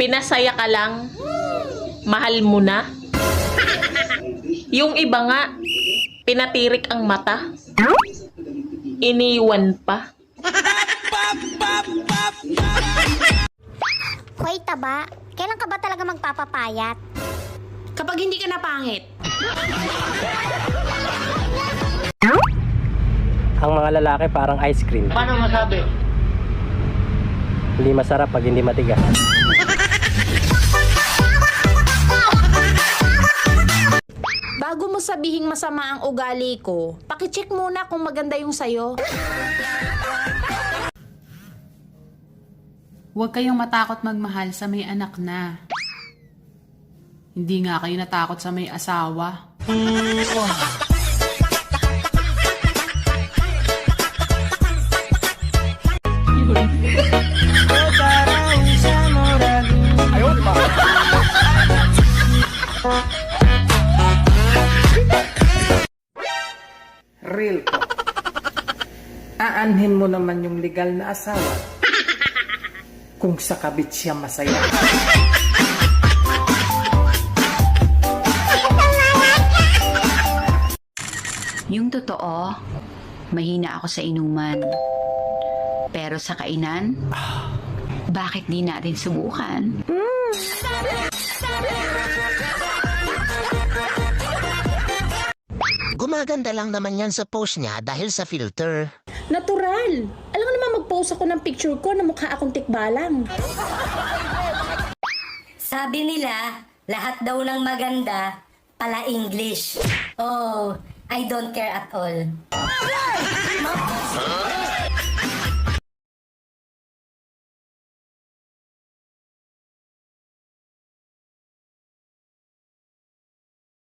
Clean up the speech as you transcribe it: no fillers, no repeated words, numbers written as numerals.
pinasaya ka lang, mahal mo na. Yung iba nga, pinatirik ang mata, iniwan pa. Hoy, taba. Kailan ka ba talaga magpapapayat? Kapag hindi ka napangit. Ang mga lalaki parang ice cream. Paano masabi? Hindi masarap pag hindi matigas. Bago mo sabihing masama ang ugali ko, pakicheck muna kung maganda yung sayo. Huwag kayong matakot magmahal sa may anak na. Hindi nga kayo natakot sa may asawa. Real ko. Aanhin mo naman yung legal na asawa kung sa kabit siya masaya. Yung totoo, mahina ako sa inuman. Pero sa kainan, bakit di natin subukan? Gumaganda lang naman yan sa post niya dahil sa filter. Natural! Alam mo naman mag-post ako ng picture ko na mukha akong tikbalang. Sabi nila, lahat daw ng maganda, pala English. Oh, I don't care at all.